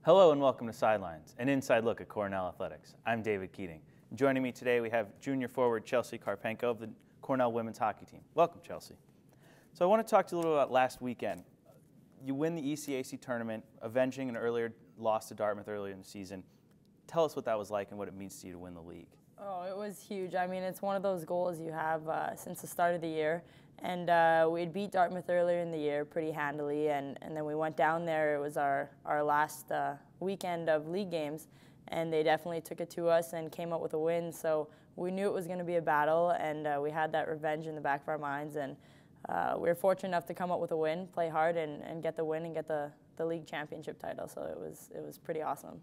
Hello and welcome to Sidelines, an inside look at Cornell athletics. I'm David Keating. Joining me today we have junior forward Chelsea Karpenko of the Cornell women's hockey team. Welcome, Chelsea. So I want to talk to you a little about last weekend. You win the ECAC Tournament, avenging an earlier loss to Dartmouth earlier in the season. Tell us what that was like and what it means to you to win the league. Oh, it was huge. I mean, it's one of those goals you have since the start of the year. And we had beat Dartmouth earlier in the year pretty handily, and then we went down there. It was our last weekend of league games, and they definitely took it to us and came out with a win. So we knew it was going to be a battle, and we had that revenge in the back of our minds. And we were fortunate enough to come out with a win, play hard, and get the win and get the league championship title. So it was pretty awesome.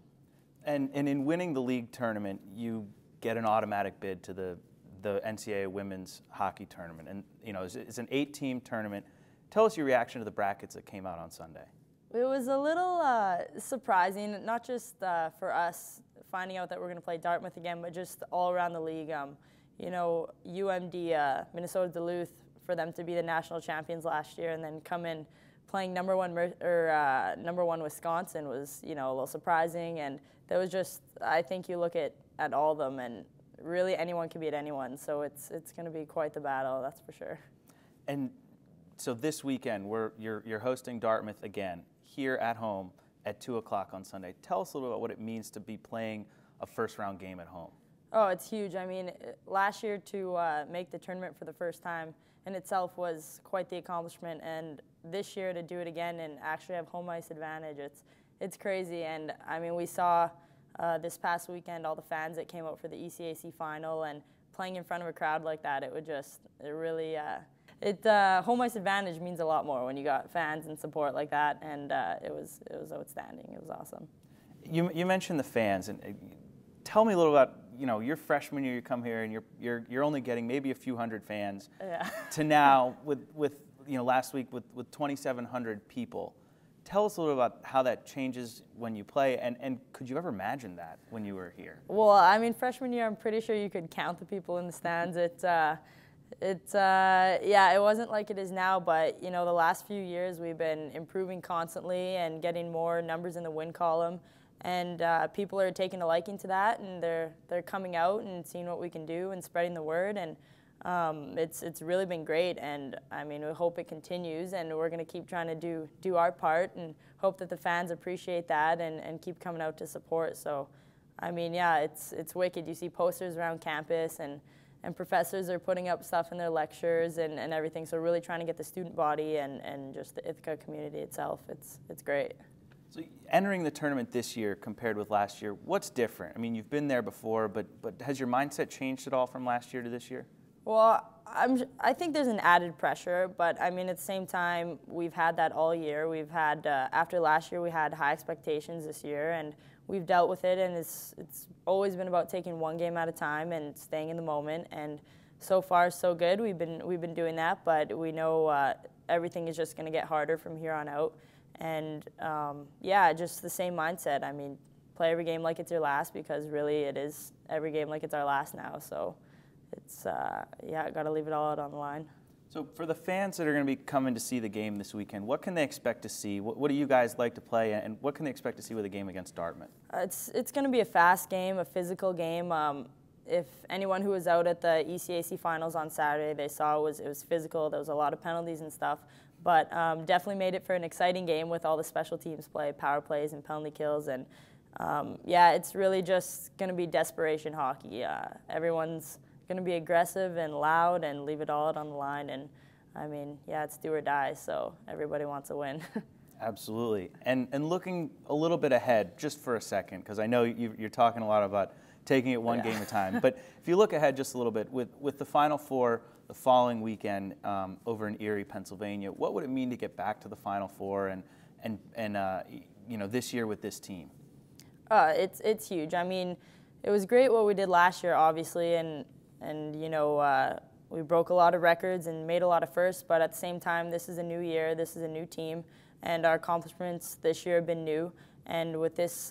And in winning the league tournament, you get an automatic bid to the NCAA Women's Hockey Tournament. And, you know, it's an 8-team tournament. Tell us your reaction to the brackets that came out on Sunday. It was a little surprising, not just for us finding out that we're going to play Dartmouth again, but just all around the league. You know, UMD, Minnesota Duluth, for them to be the national champions last year and then come in playing number one Wisconsin was, you know, a little surprising. And there was just, I think you look at all of them, and really anyone can beat anyone, so it's going to be quite the battle, that's for sure. And so this weekend, you're hosting Dartmouth again here at home at 2 o'clock on Sunday. Tell us a little bit about what it means to be playing a first-round game at home. Oh, it's huge. I mean, last year to make the tournament for the first time in itself was quite the accomplishment, and this year to do it again and actually have home ice advantage, it's crazy. And I mean, we saw this past weekend all the fans that came out for the ECAC final, and playing in front of a crowd like that, home ice advantage means a lot more when you got fans and support like that, and it was outstanding. It was awesome. You mentioned the fans, and tell me a little about, you know, your freshman year you come here and you're only getting maybe a few hundred fans, yeah. to now with you know, last week with 2,700 people. Tell us a little about how that changes when you play, and could you ever imagine that when you were here? Well, I mean, freshman year, I'm pretty sure you could count the people in the stands. Yeah, it wasn't like it is now, but, you know, the last few years we've been improving constantly and getting more numbers in the win column, and people are taking a liking to that, and they're coming out and seeing what we can do and spreading the word, and it's really been great, and I mean, we hope it continues, and we're going to keep trying to do our part and hope that the fans appreciate that and keep coming out to support. So, I mean, yeah, it's wicked. You see posters around campus, and professors are putting up stuff in their lectures and everything, so really trying to get the student body and just the Ithaca community itself. It's great. So entering the tournament this year compared with last year, what's different? I mean, you've been there before, but has your mindset changed at all from last year to this year? Well, I think there's an added pressure, but I mean, at the same time, we've had that all year. We've had, after last year, we had high expectations this year, and we've dealt with it, and it's always been about taking one game at a time and staying in the moment, and so far, so good. We've been doing that, but we know everything is just going to get harder from here on out, and yeah, just the same mindset. I mean, play every game like it's your last, because really it is every game like it's our last now, so it's, yeah, got to leave it all out on the line. So for the fans that are going to be coming to see the game this weekend, what can they expect to see? What do you guys like to play, and what can they expect to see with a game against Dartmouth? It's going to be a fast game, a physical game. If anyone who was out at the ECAC finals on Saturday, they saw it was physical. There was a lot of penalties and stuff, but definitely made it for an exciting game with all the special teams play, power plays and penalty kills, and yeah, it's really just going to be desperation hockey. Everyone's going to be aggressive and loud and leave it all out on the line, and I mean, yeah, it's do or die, so everybody wants a win. Absolutely. And looking a little bit ahead, just for a second, because I know you're talking a lot about taking it one game at a time, but if you look ahead just a little bit, with the Final Four the following weekend over in Erie, Pennsylvania, what would it mean to get back to the Final Four and you know, this year with this team? It's huge. I mean, it was great what we did last year, obviously, and you know, we broke a lot of records and made a lot of firsts, but at the same time, this is a new year, this is a new team, and our accomplishments this year have been new, and with this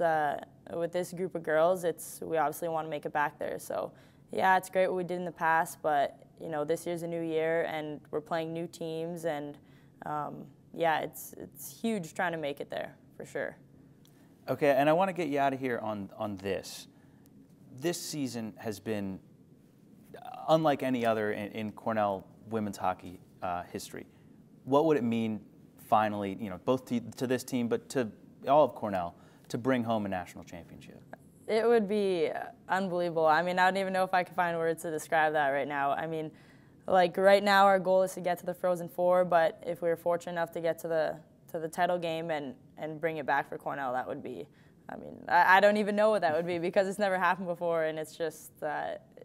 group of girls, we obviously want to make it back there. So yeah, it's great what we did in the past, but you know, this year's a new year, and we're playing new teams, and yeah, it's huge trying to make it there, for sure. Okay, and I want to get you out of here on this. This season has been unlike any other in Cornell women's hockey history. What would it mean finally, both to this team but to all of Cornell, to bring home a national championship? It would be unbelievable. I mean, I don't even know if I could find words to describe that right now. I mean, like right now our goal is to get to the Frozen Four, but if we were fortunate enough to get to the title game and bring it back for Cornell, that would be, I mean, I don't even know what that would be because it's never happened before, and it's just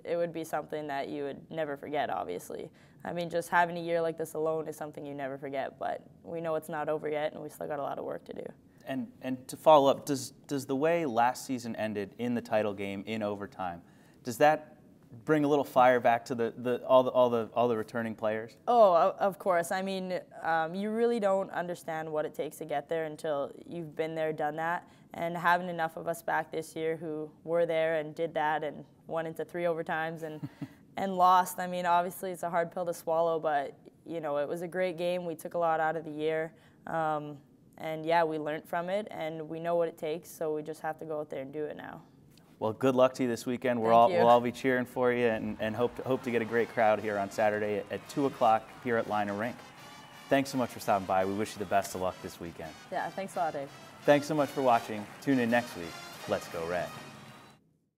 it would be something that you would never forget, obviously. I mean, just having a year like this alone is something you never forget, but we know it's not over yet, and we still got a lot of work to do. And to follow up, does the way last season ended in the title game in overtime, does that bring a little fire back to all the returning players? Oh, of course. I mean, you really don't understand what it takes to get there until you've been there, done that. And having enough of us back this year who were there and did that and went into 3 overtimes and lost. I mean, obviously it's a hard pill to swallow, but it was a great game. We took a lot out of the year. And yeah, we learned from it, and we know what it takes, so we just have to go out there and do it now. Well, good luck to you this weekend. We'll all be cheering for you, and hope to get a great crowd here on Saturday at 2 o'clock here at Liner Rink. Thanks so much for stopping by. We wish you the best of luck this weekend. Yeah, thanks a lot, Dave. Thanks so much for watching. Tune in next week. Let's go Red.